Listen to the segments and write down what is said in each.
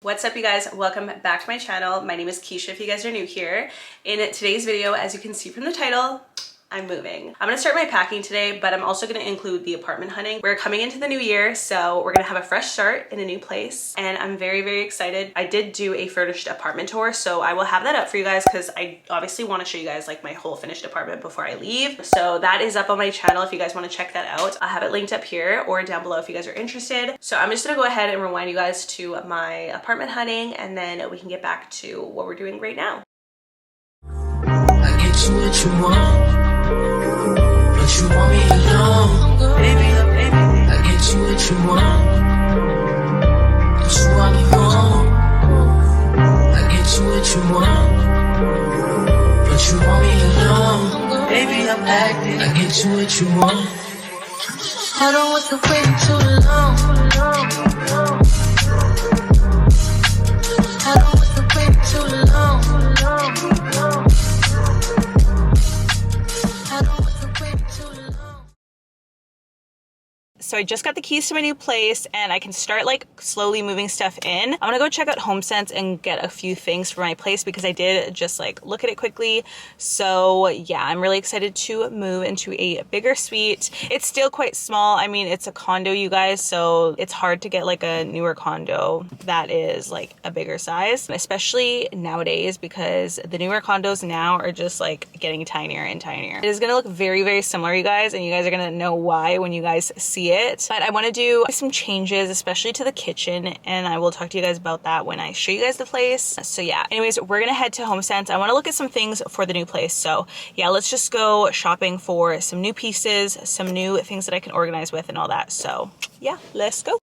What's up, you guys? Welcome back to my channel. My name is Keisha if you guys are new here. In today's video, as you can see from the title, I'm moving. I'm gonna start my packing today, but I'm also gonna include the apartment hunting. We're coming into the new year, so we're gonna have a fresh start in a new place, and I'm very, very excited. I did do a furnished apartment tour, so I will have that up for you guys because I obviously want to show you guys like my whole finished apartment before I leave. So that is up on my channel if you guys want to check that out. I'll have it linked up here or down below if you guys are interested. So I'm just gonna go ahead and rewind you guys to my apartment hunting, and then we can get back to what we're doing right now. I get you what you want. But you want me alone, baby, I get you what you want. But you want me home. I get you what you want. But you want me alone, baby, I'm acting. I get you what you want. I don't want you waiting too long. I don't want you waiting too long. So I just got the keys to my new place and I can start like slowly moving stuff in. I'm gonna go check out HomeSense and get a few things for my place because I did just like look at it quickly. So yeah, I'm really excited to move into a bigger suite. It's still quite small. I mean, it's a condo, you guys, so it's hard to get like a newer condo that is like a bigger size, especially nowadays because the newer condos now are just like getting tinier and tinier. It is gonna look very, very similar, you guys, and you guys are gonna know why when you guys see it. But I want to do some changes, especially to the kitchen, and I will talk to you guys about that when I show you guys the place. So yeah, anyways, we're gonna head to HomeSense. I want to look at some things for the new place. So yeah, let's just go shopping for some new pieces, some new things that I can organize with and all that. So yeah, let's go.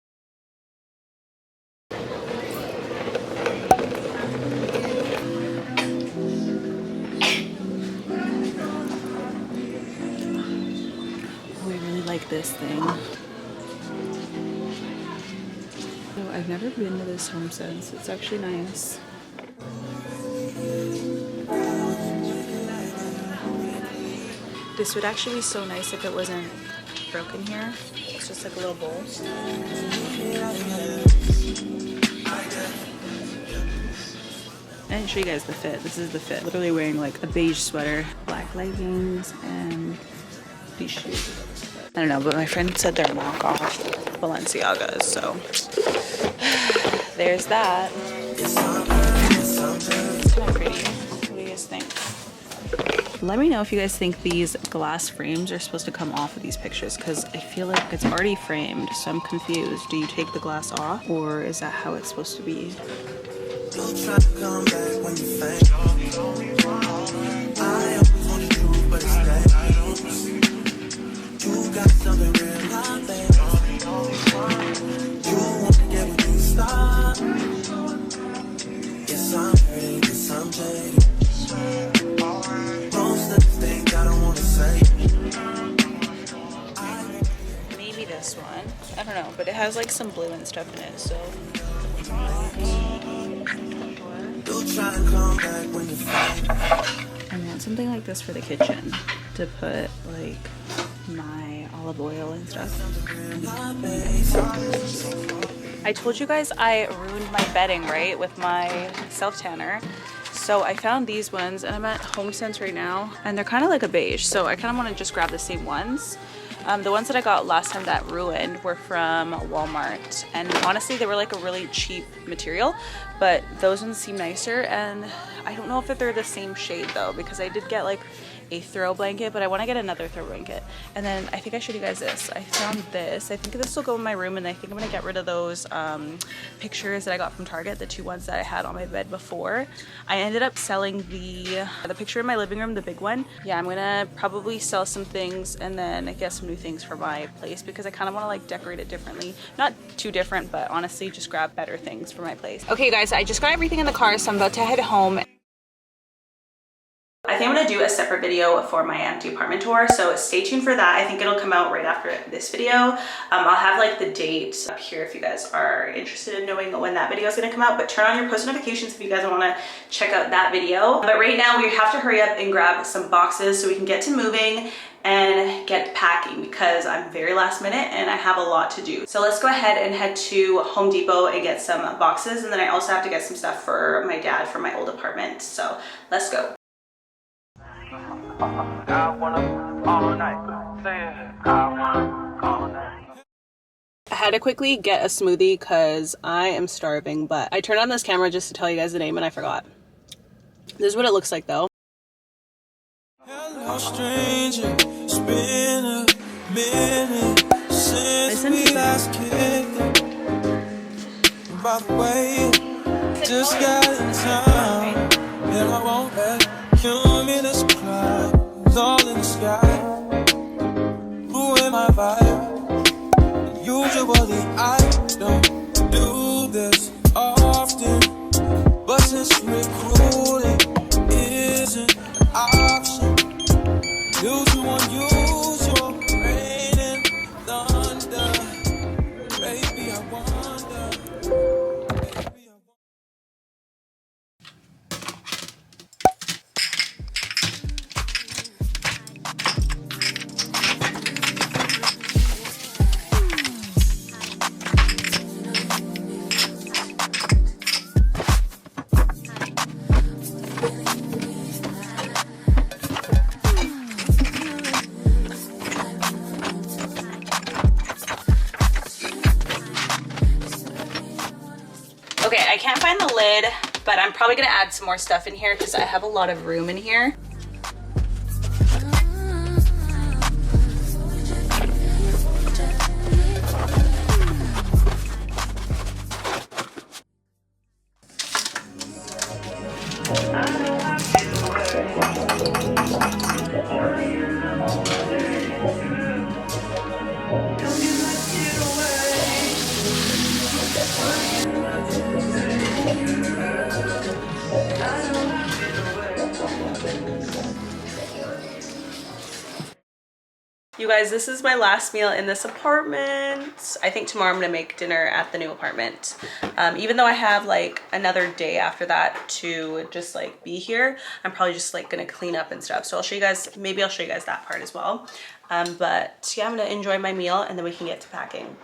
Like this thing. So I've never been to this HomeSense. It's actually nice. This would actually be so nice if it wasn't broken here. It's just like a little bowl. I didn't show you guys the fit. This is the fit. Literally wearing like a beige sweater, black leggings, and these shoes. I don't know, but my friend said they're knockoff Balenciagas, so there's that. It's kind of pretty. What do you guys think? Let me know if you guys think these glass frames are supposed to come off of these pictures, because I feel like it's already framed, so I'm confused. Do you take the glass off, or is that how it's supposed to be? Got something real out there. You want to get what you start. Yes, I'm hurting, yes, I'm jaded. Most of the things I don't want to say. Maybe this one. I don't know, but it has like some blue and stuff in it, so. You'll try to come back when you find. I want something like this for the kitchen to put like my olive oil and stuff. I told you guys I ruined my bedding, right, with my self tanner. So I found these ones and I'm at HomeSense right now and they're kind of like a beige, so I kind of want to just grab the same ones. The ones that I got last time that ruined were from Walmart, and honestly they were like a really cheap material, but those ones seem nicer, and I don't know if they're the same shade though, because I did get like a throw blanket, but I want to get another throw blanket. And then I think I showed you guys this. I found this. I think this will go in my room, and I think I'm gonna get rid of those pictures that I got from Target, the two ones that I had on my bed before. I ended up selling the picture in my living room, the big one. Yeah, I'm gonna probably sell some things and then get some new things for my place because I kind of want to like decorate it differently. Not too different, but honestly just grab better things for my place. Okay guys, I just got everything in the car, so I'm about to head home. I think I'm gonna do a separate video for my empty apartment tour, so stay tuned for that. I think it'll come out right after this video. I'll have like the date up here if you guys are interested in knowing when that video is gonna come out, but turn on your post notifications if you guys wanna check out that video. But right now we have to hurry up and grab some boxes so we can get to moving and get packing because I'm very last minute and I have a lot to do. So let's go ahead and head to Home Depot and get some boxes, and then I also have to get some stuff for my dad for my old apartment. So let's go. I had to quickly get a smoothie because I am starving, but I turned on this camera just to tell you guys the name and I forgot. This is what it looks like though. Hello, stranger. It's been a minute since we last kicked. By the way, just got in town, and I won't let cumulus clouds all in the sky ruin my vibe. Usually I don't do this often, but since recruiting isn't an option, due to unusual rain and thunder, baby I wonder, baby I wonder. Okay, I can't find the lid, but I'm probably gonna add some more stuff in here because I have a lot of room in here. You guys, this is my last meal in this apartment. I think tomorrow I'm gonna make dinner at the new apartment. Even though I have like another day after that to just like be here, I'm probably just like gonna clean up and stuff. So I'll show you guys, maybe I'll show you guys that part as well. But yeah, I'm gonna enjoy my meal and then we can get to packing.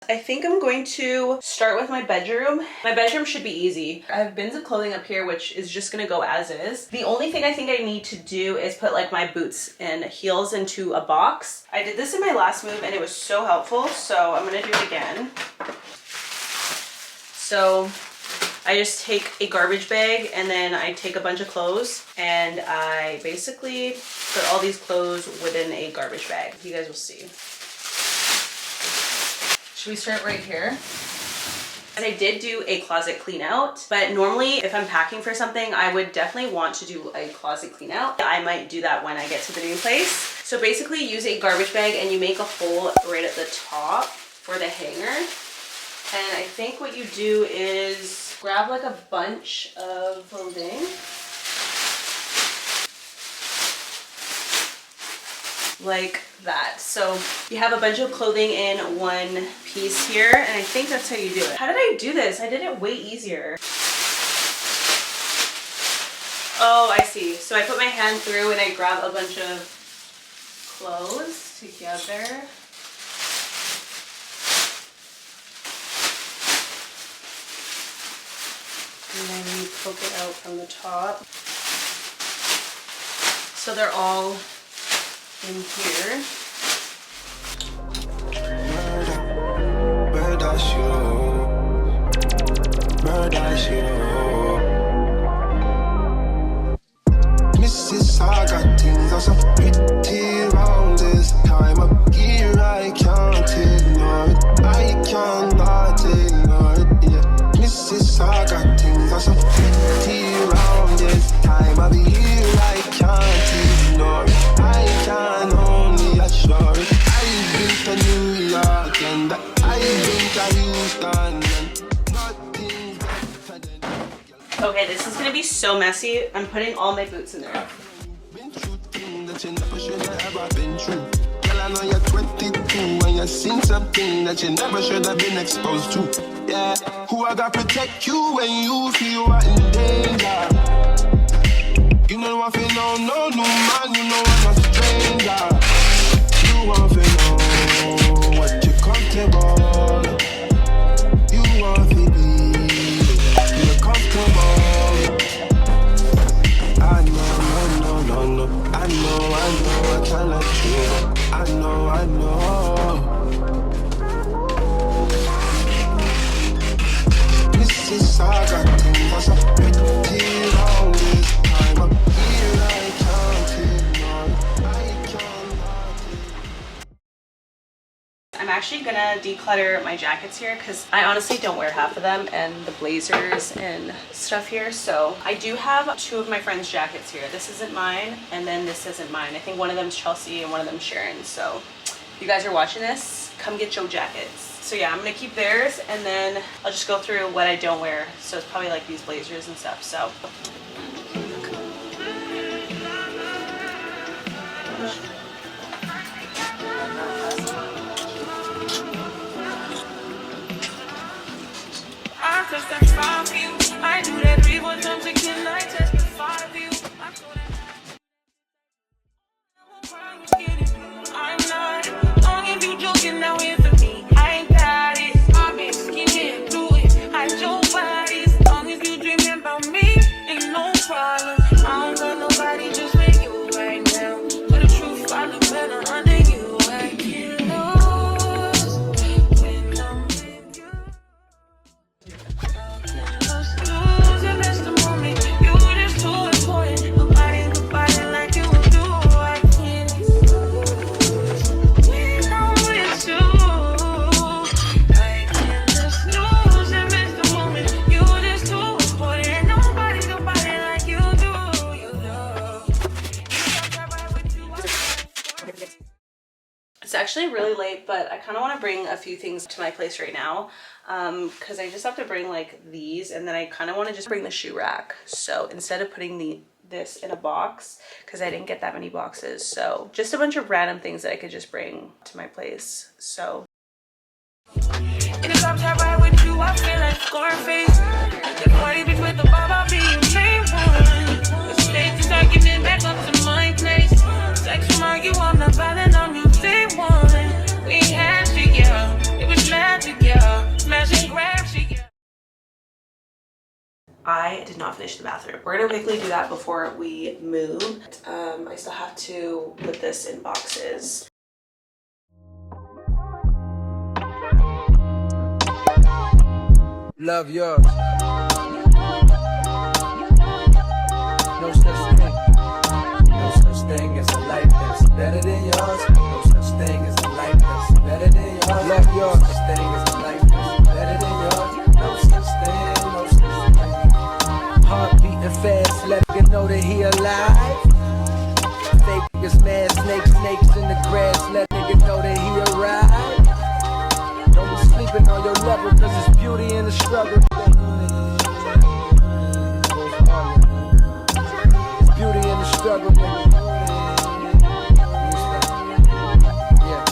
I think I'm going to start with my bedroom. My bedroom should be easy. I have bins of clothing up here, which is just gonna go as is. The only thing I think I need to do is put like my boots and heels into a box. I did this in my last move and it was so helpful, so I'm gonna do it again. So I just take a garbage bag and then I take a bunch of clothes and I basically put all these clothes within a garbage bag. You guys will see. Should we start right here? And I did do a closet clean out, but normally if I'm packing for something, I would definitely want to do a closet clean out. I might do that when I get to the new place. So basically use a garbage bag and you make a hole right at the top for the hanger. And I think what you do is grab like a bunch of clothing. Like that. So you have a bunch of clothing in one piece here, and I think that's how you do it. How did I do this? I did it way easier. Oh, I see. So I put my hand through and I grab a bunch of clothes together. And then you poke it out from the top. So they're all in here. Mrs. I got things are so pretty around this time of year. I can't ignore it. I cannot ignore it. Yeah. Mrs. I got things are so pretty around this time of year. I can't ignore it. I can only assure it. I've been to New York and I've been to Houston. Okay, this is gonna be so messy. I'm putting all my boots in there. That you never should have ever been true. Girl, I know you're 22 and you've seen something that you never should have been exposed to. Yeah, who I got protect you when you feel you are in danger. You know I feel no new man, you know I'm a stranger. You want to know what you comfortable. You want to be, you're comfortable. I know, I can't let you. I know. This is saga thing, that's a pretty long time. I'm here, I can't ignore. I'm actually gonna declutter my jackets here because I honestly don't wear half of them, and the blazers and stuff here. So I do have 2 of my friends' jackets here. This isn't mine, and then this isn't mine. I think one of them's Chelsea and one of them's Sharon. So if you guys are watching this, come get your jackets. So yeah, I'm gonna keep theirs, and then I'll just go through what I don't wear. So it's probably like these blazers and stuff. So testify for you. I do that 3 more times again. I testify for you. I'm not long if you joking now here for me. I ain't got it. I'm skinny through it. I your body. As long as you dreaming about me, ain't no problem. I don't got nobody just with you right now. But the truth, I look better under you. I can't lose when I'm with you. it's actually really late, but I kind of want to bring a few things to my place right now because I just have to bring like these, and then I kind of want to just bring the shoe rack. So instead of putting this in a box, because I didn't get that many boxes, so just a bunch of random things that I could just bring to my place. So In the top top right with you, I feel like Scarface. The party bitch with the bob, I'll be your main one. The stage is argument back up to my place. Sex from argue, I'm not violent on you, day one. We had shit, yeah. It was magic, yeah. Smash and grab shit, yeah. I did not finish the bathroom. We're gonna quickly do that before we move. I still have to put this in boxes. Love yours. No such thing. No such thing as a life that's better than yours. No such thing as a life that's better than yours. Love yours. No such thing as a life that's better than yours. No such thing. No such thing. Heart beating fast, let you know that he alive. Fake niggas mad, snakes in the grass, let nigga know that he arrived. Don't be sleeping on your level, cause it's beauty in the struggle. It's beauty in the struggle, yeah.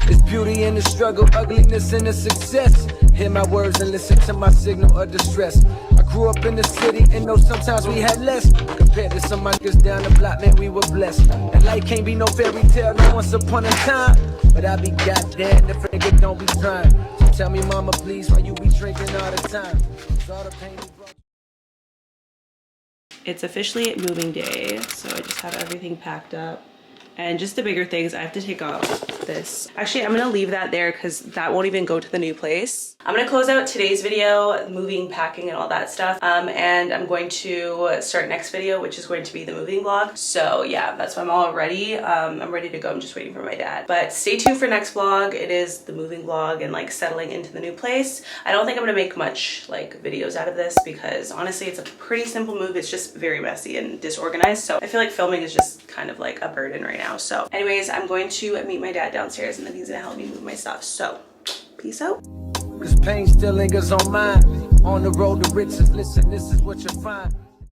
It's beauty in the struggle, ugliness in the success. Hear my words and listen to my signal of distress. I grew up in the city and know sometimes we had less. Compared to some niggas down the block, man, we were blessed. And life can't be no fairy tale, no once upon a time. But I be goddamn if a nigga don't be trying. So tell me, mama, please, why you be drinking all the time? All the pain you brought. It's officially moving day, so I just have everything packed up. And just the bigger things, I have to take off this. Actually, I'm gonna leave that there because that won't even go to the new place. I'm gonna close out today's video, moving, packing, and all that stuff. And I'm going to start next video, which is going to be the moving vlog. So yeah, that's why I'm all ready. I'm ready to go. I'm just waiting for my dad. But stay tuned for next vlog. It is the moving vlog and like settling into the new place. I don't think I'm gonna make much like videos out of this because honestly, it's a pretty simple move. It's just very messy and disorganized. So I feel like filming is just kind of like a burden right now. So anyways, I'm going to meet my dad downstairs and then he's gonna help me move my stuff. So peace out. Cause pain still lingers on mine. On the road to riches, listen, this is what you find.